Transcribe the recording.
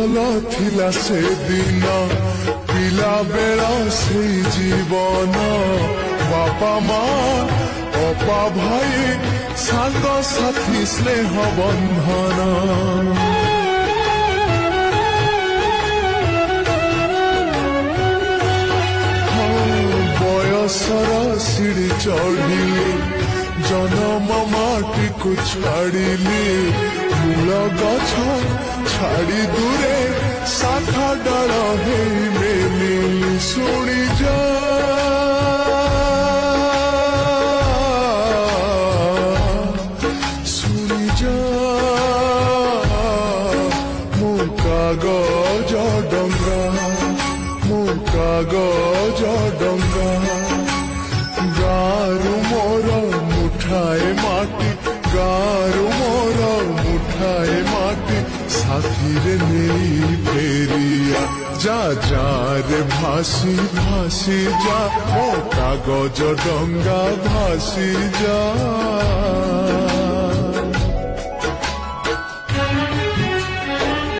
भल थिला से दिन पिला बेला से जीवन बापा माँ अपा भाई सांग साथी स्नेह बंधन बयसर सीढ़ी चढ़िली जन्म माटी को छाड़िली मूल गछ छाड़ी दूरे शाखा डाल हे मेली शुणी जा शुणी जा मो कागज डंगा मो कागज डंगा गारू मोर मुठाए माटी गारू मोर मुठाए माटी साथी रे नहीं फेरिया जा जा रे भासी भासी जा मो कागज डंगा भासी जा।